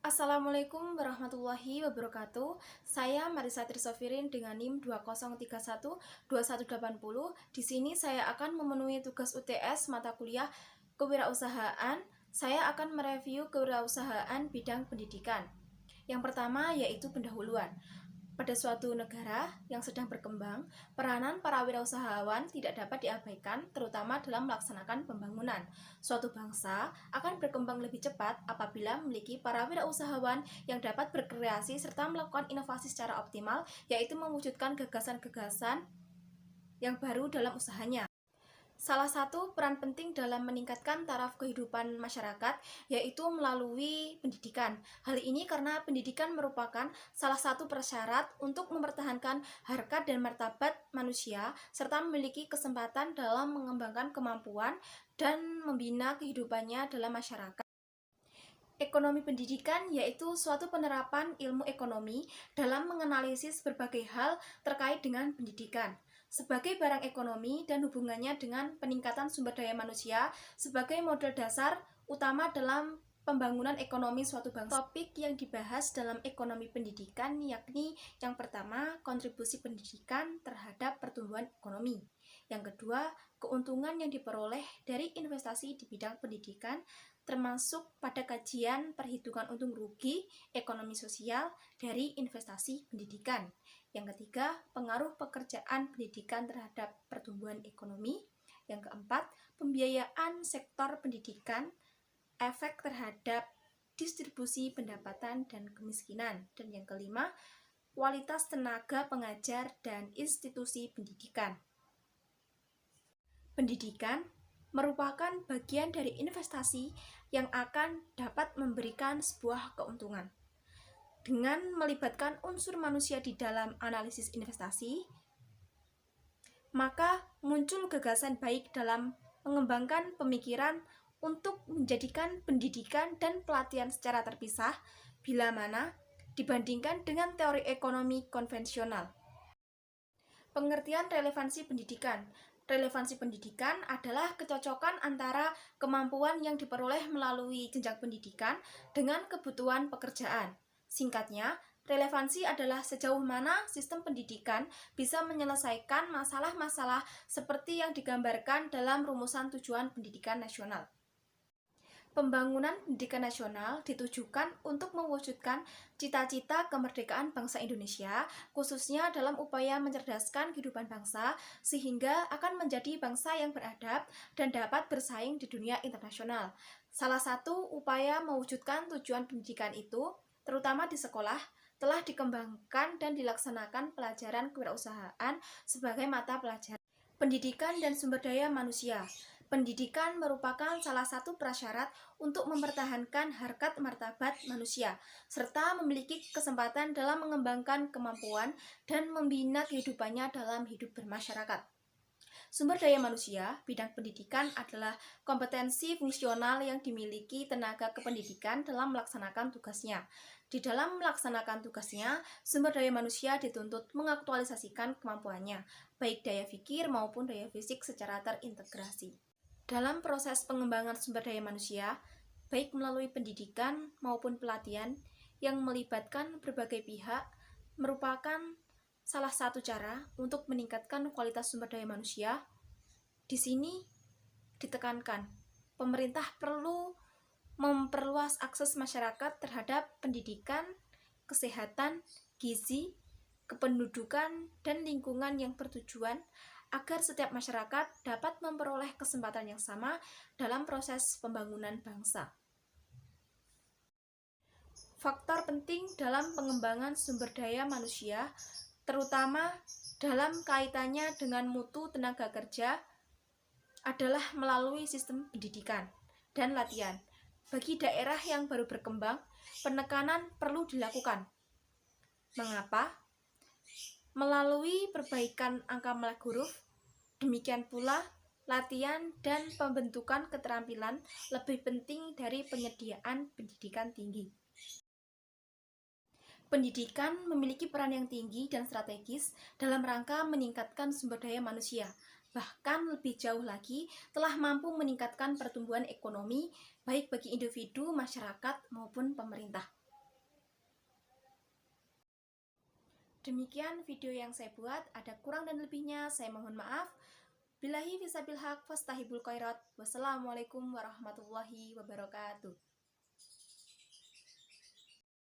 Assalamualaikum warahmatullahi wabarakatuh. Saya Marisa Trisofirin dengan NIM 20312180. Di sini saya akan memenuhi tugas UTS mata kuliah Kewirausahaan. Saya akan mereview kewirausahaan bidang pendidikan. Yang pertama yaitu pendahuluan. Pada suatu negara yang sedang berkembang, peranan para wirausahawan tidak dapat diabaikan, terutama dalam melaksanakan pembangunan. Suatu bangsa akan berkembang lebih cepat apabila memiliki para wirausahawan yang dapat berkreasi serta melakukan inovasi secara optimal, yaitu mewujudkan gagasan-gagasan yang baru dalam usahanya. Salah satu peran penting dalam meningkatkan taraf kehidupan masyarakat yaitu melalui pendidikan. Hal ini karena pendidikan merupakan salah satu prasyarat untuk mempertahankan harkat dan martabat manusia serta memiliki kesempatan dalam mengembangkan kemampuan dan membina kehidupannya dalam masyarakat. Ekonomi pendidikan yaitu suatu penerapan ilmu ekonomi dalam menganalisis berbagai hal terkait dengan pendidikan sebagai barang ekonomi dan hubungannya dengan peningkatan sumber daya manusia sebagai modal dasar utama dalam pembangunan ekonomi suatu bangsa. Topik yang dibahas dalam ekonomi pendidikan yakni yang pertama, kontribusi pendidikan terhadap pertumbuhan ekonomi. Yang kedua, keuntungan yang diperoleh dari investasi di bidang pendidikan termasuk pada kajian perhitungan untung rugi ekonomi sosial dari investasi pendidikan. Yang ketiga, pengaruh pekerjaan pendidikan terhadap pertumbuhan ekonomi. Yang keempat, pembiayaan sektor pendidikan, efek terhadap distribusi pendapatan dan kemiskinan. Dan yang kelima, kualitas tenaga pengajar dan institusi pendidikan. Pendidikan merupakan bagian dari investasi yang akan dapat memberikan sebuah keuntungan. Dengan melibatkan unsur manusia di dalam analisis investasi, maka muncul gagasan baik dalam mengembangkan pemikiran untuk menjadikan pendidikan dan pelatihan secara terpisah bila mana dibandingkan dengan teori ekonomi konvensional. Pengertian relevansi pendidikan. Relevansi pendidikan adalah kecocokan antara kemampuan yang diperoleh melalui jenjang pendidikan dengan kebutuhan pekerjaan. Singkatnya, relevansi adalah sejauh mana sistem pendidikan bisa menyelesaikan masalah-masalah seperti yang digambarkan dalam rumusan tujuan pendidikan nasional. Pembangunan pendidikan nasional ditujukan untuk mewujudkan cita-cita kemerdekaan bangsa Indonesia, khususnya dalam upaya mencerdaskan kehidupan bangsa, sehingga akan menjadi bangsa yang beradab dan dapat bersaing di dunia internasional. Salah satu upaya mewujudkan tujuan pendidikan itu, terutama di sekolah, telah dikembangkan dan dilaksanakan pelajaran kewirausahaan sebagai mata pelajaran. Pendidikan dan sumber daya manusia. Pendidikan merupakan salah satu prasyarat untuk mempertahankan harkat martabat manusia, serta memiliki kesempatan dalam mengembangkan kemampuan dan membina kehidupannya dalam hidup bermasyarakat. Sumber daya manusia, bidang pendidikan adalah kompetensi fungsional yang dimiliki tenaga kependidikan dalam melaksanakan tugasnya. Di dalam melaksanakan tugasnya, sumber daya manusia dituntut mengaktualisasikan kemampuannya, baik daya pikir maupun daya fisik secara terintegrasi. Dalam proses pengembangan sumber daya manusia, baik melalui pendidikan maupun pelatihan yang melibatkan berbagai pihak, merupakan salah satu cara untuk meningkatkan kualitas sumber daya manusia. Di sini ditekankan, pemerintah perlu memperluas akses masyarakat terhadap pendidikan, kesehatan, gizi, kependudukan, dan lingkungan yang bertujuan agar setiap masyarakat dapat memperoleh kesempatan yang sama dalam proses pembangunan bangsa. Faktor penting dalam pengembangan sumber daya manusia, terutama dalam kaitannya dengan mutu tenaga kerja, adalah melalui sistem pendidikan dan latihan. Bagi daerah yang baru berkembang, penekanan perlu dilakukan. Mengapa? Melalui perbaikan angka melek huruf, demikian pula latihan dan pembentukan keterampilan lebih penting dari penyediaan pendidikan tinggi. Pendidikan memiliki peran yang tinggi dan strategis dalam rangka meningkatkan sumber daya manusia. Bahkan lebih jauh lagi, telah mampu meningkatkan pertumbuhan ekonomi baik bagi individu, masyarakat, maupun pemerintah. Demikian video yang saya buat, ada kurang dan lebihnya saya mohon maaf. Billahi fisabil haq fastahibul khairat. Wassalamualaikum warahmatullahi wabarakatuh.